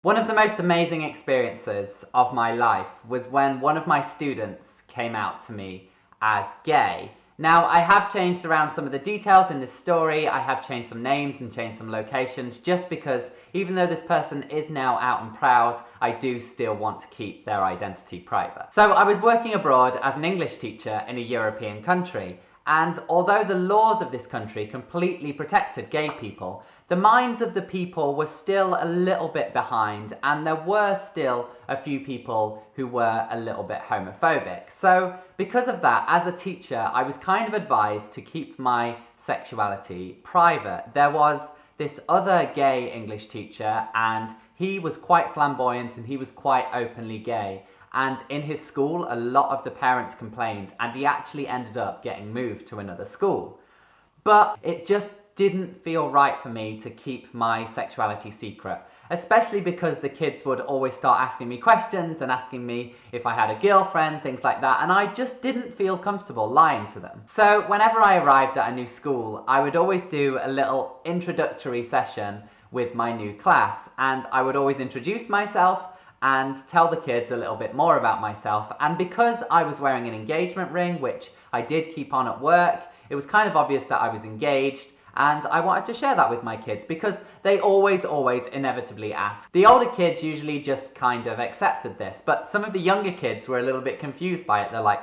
One of the most amazing experiences of my life was when one of my students came out to me as gay. Now, I have changed around some of the details in this story. I have changed some names and changed some locations just because even though this person is now out and proud, I do still want to keep their identity private. So I was working abroad as an English teacher in a European country. And although the laws of this country completely protected gay people, the minds of the people were still a little bit behind, and there were still a few people who were a little bit homophobic. So because of that, as a teacher, I was kind of advised to keep my sexuality private. There was this other gay English teacher, and he was quite flamboyant and he was quite openly gay. And in his school, a lot of the parents complained, and he actually ended up getting moved to another school. But it just didn't feel right for me to keep my sexuality secret, especially because the kids would always start asking me questions and asking me if I had a girlfriend, things like that, and I just didn't feel comfortable lying to them. So whenever I arrived at a new school, I would always do a little introductory session with my new class, and I would always introduce myself and tell the kids a little bit more about myself. And because I was wearing an engagement ring, which I did keep on at work, it was kind of obvious that I was engaged, and I wanted to share that with my kids because they always inevitably ask. The older kids usually just kind of accepted this, but some of the younger kids were a little bit confused by it. They're like,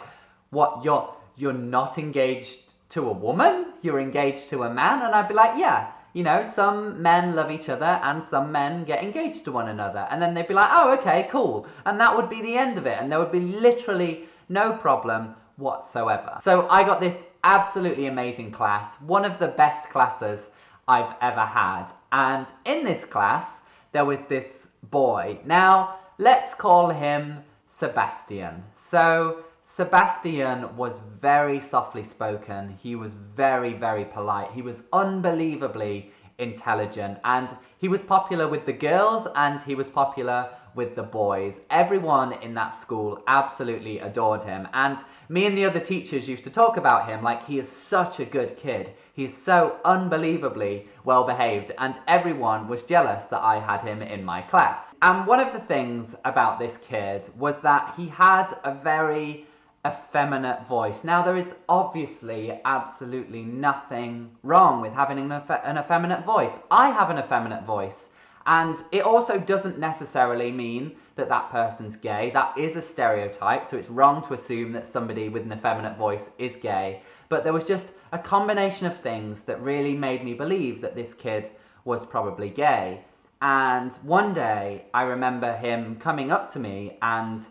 what, you're not engaged to a woman? You're engaged to a man? And I'd be like, yeah. You know, some men love each other and some men get engaged to one another. And then they'd be like, oh, okay, cool. And that would be the end of it. And there would be literally no problem whatsoever. So I got this absolutely amazing class, one of the best classes I've ever had. And in this class, there was this boy. Now, let's call him Sebastian. So Sebastian was very softly spoken. He was very polite. He was unbelievably intelligent, and he was popular with the girls and he was popular with the boys. Everyone in that school absolutely adored him, and me and the other teachers used to talk about him like he is such a good kid. He is so unbelievably well behaved, and everyone was jealous that I had him in my class. And one of the things about this kid was that he had a very effeminate voice. Now, there is obviously absolutely nothing wrong with having an effeminate voice. I have an effeminate voice, and it also doesn't necessarily mean that that person's gay. That is a stereotype, so it's wrong to assume that somebody with an effeminate voice is gay. But there was just a combination of things that really made me believe that this kid was probably gay. And one day, I remember him coming up to me, and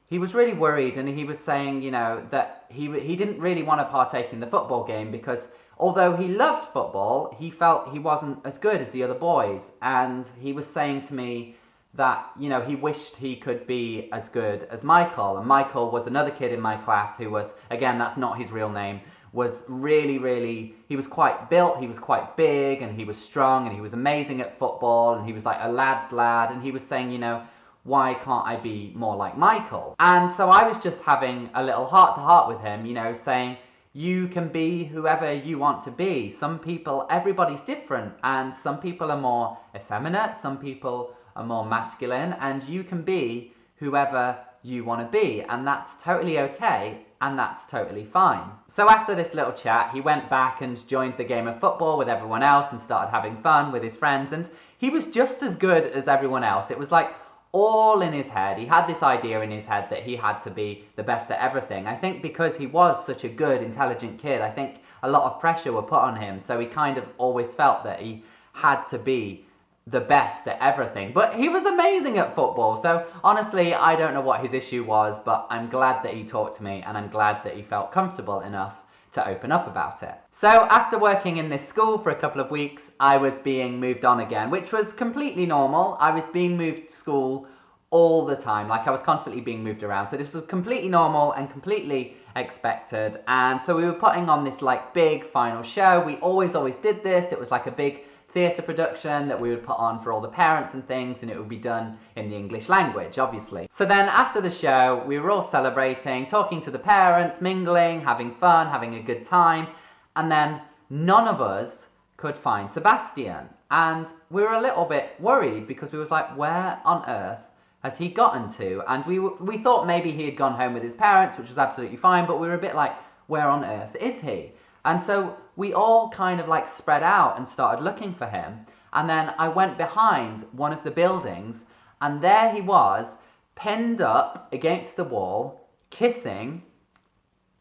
he was really worried, and he was saying, you know, that he didn't really want to partake in the football game because although he loved football, he felt he wasn't as good as the other boys. And he was saying to me that, you know, he wished he could be as good as Michael. And Michael was another kid in my class who was, again, that's not his real name, was really, he was quite built, he was quite big, and he was strong, and he was amazing at football, and he was like a lad's lad, and he was saying, you know, why can't I be more like Michael? And so I was just having a little heart-to-heart with him, you know, saying, you can be whoever you want to be. Some people, everybody's different, and some people are more effeminate, some people are more masculine, and you can be whoever you want to be, and that's totally okay, and that's totally fine. So after this little chat, he went back and joined the game of football with everyone else and started having fun with his friends, and he was just as good as everyone else. It was like all in his head. He had this idea in his head that he had to be the best at everything. I think because he was such a good, intelligent kid, I think a lot of pressure were put on him, so he kind of always felt that he had to be the best at everything. But he was amazing at football, so honestly, I don't know what his issue was, but I'm glad that he talked to me, and I'm glad that he felt comfortable enough to open up about it. So after working in this school for a couple of weeks, I was being moved on again, which was completely normal. I was being moved to school all the time, like I was constantly being moved around. So this was completely normal and completely expected. And so we were putting on this like big final show. We always did this. It was like a big theatre production that we would put on for all the parents and things, and it would be done in the English language, obviously. So then after the show, we were all celebrating, talking to the parents, mingling, having fun, having a good time, and then none of us could find Sebastian. And we were a little bit worried because we was like, where on earth has he gotten to? And we thought maybe he had gone home with his parents, which was absolutely fine, but we were a bit like, where on earth is he? And so we all kind of like spread out and started looking for him. And then I went behind one of the buildings, and there he was, pinned up against the wall, kissing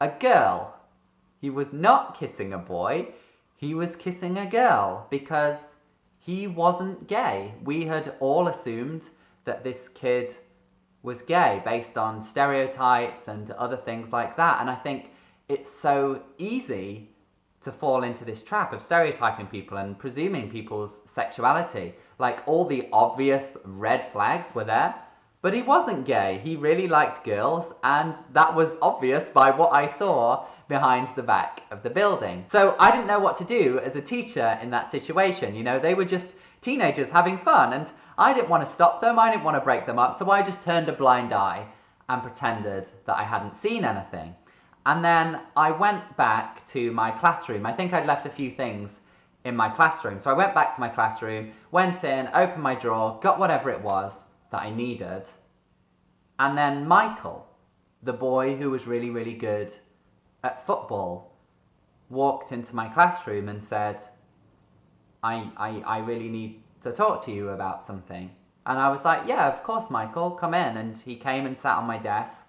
a girl. He was not kissing a boy, he was kissing a girl, because he wasn't gay. We had all assumed that this kid was gay based on stereotypes and other things like that. And I think it's so easy to fall into this trap of stereotyping people and presuming people's sexuality. Like, all the obvious red flags were there, but he wasn't gay. He really liked girls, and that was obvious by what I saw behind the back of the building. So I didn't know what to do as a teacher in that situation. You know, they were just teenagers having fun, and I didn't want to stop them, I didn't want to break them up, so I just turned a blind eye and pretended that I hadn't seen anything. And then I went back to my classroom. I think I'd left a few things in my classroom. So I went back to my classroom, went in, opened my drawer, got whatever it was that I needed. And then Michael, the boy who was really, really good at football, walked into my classroom and said, I really need to talk to you about something. And I was like, yeah, of course, Michael, come in. And he came and sat on my desk,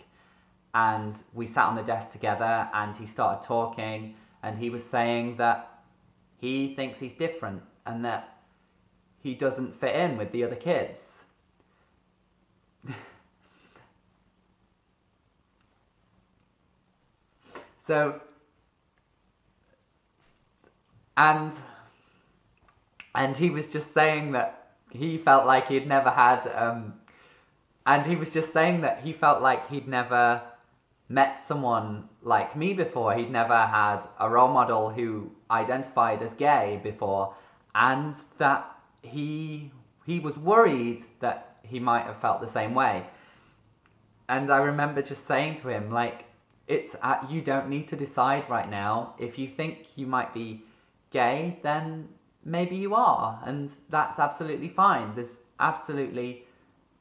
and we sat on the desk together, and he started talking, and he was saying that he thinks he's different and that he doesn't fit in with the other kids. So, and he was just saying that he felt like he'd never had, and he was just saying that he felt like he'd never met someone like me before. He'd never had a role model who identified as gay before, and that he was worried that he might have felt the same way. And I remember just saying to him, like, you don't need to decide right now. If you think you might be gay, then maybe you are, and that's absolutely fine. There's absolutely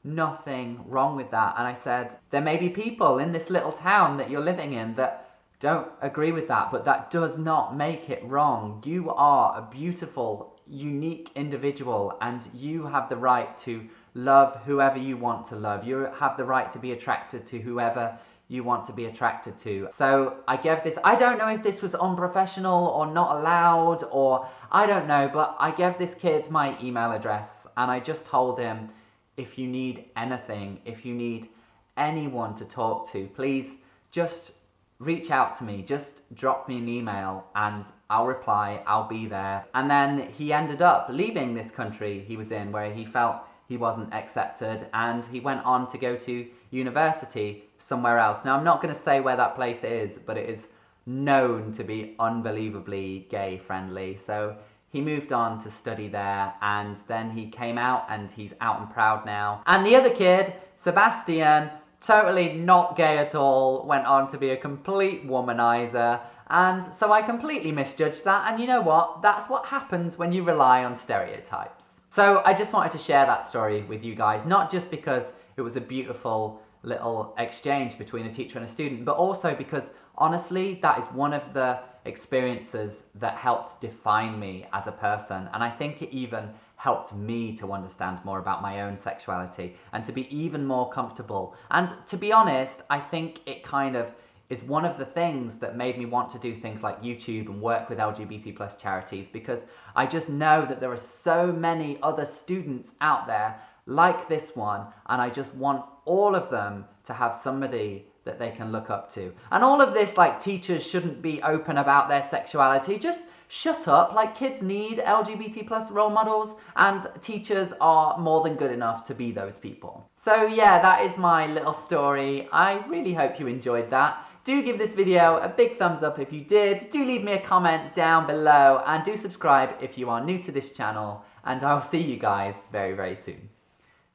nothing wrong with that. And I said, there may be people in this little town that you're living in that don't agree with that, but that does not make it wrong. You are a beautiful, unique individual, and you have the right to love whoever you want to love. You have the right to be attracted to whoever you want to be attracted to. So I gave this, I don't know if this was unprofessional or not allowed, or I don't know, but I gave this kid my email address, and I just told him, if you need anything, if you need anyone to talk to, please just reach out to me. Just drop me an email and I'll reply, I'll be there. And then he ended up leaving this country he was in, where he felt he wasn't accepted, and he went on to go to university somewhere else. Now, I'm not going to say where that place is, but it is known to be unbelievably gay friendly. So he moved on to study there, and then he came out, and he's out and proud now. And the other kid, Sebastian, totally not gay at all, went on to be a complete womanizer. And so I completely misjudged that, and you know what? That's what happens when you rely on stereotypes. So I just wanted to share that story with you guys, not just because it was a beautiful little exchange between a teacher and a student, but also because honestly, that is one of the experiences that helped define me as a person. And I think it even helped me to understand more about my own sexuality and to be even more comfortable. And to be honest, I think it kind of is one of the things that made me want to do things like YouTube and work with LGBT plus charities, because I just know that there are so many other students out there like this one, and I just want all of them to have somebody that they can look up to. And all of this, like, teachers shouldn't be open about their sexuality, just shut up. Like, kids need LGBT plus role models, and teachers are more than good enough to be those people. So yeah, that is my little story. I really hope you enjoyed that. Do give this video a big thumbs up if you did. Do leave me a comment down below, and do subscribe if you are new to this channel, and I'll see you guys very, very soon.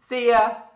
See ya!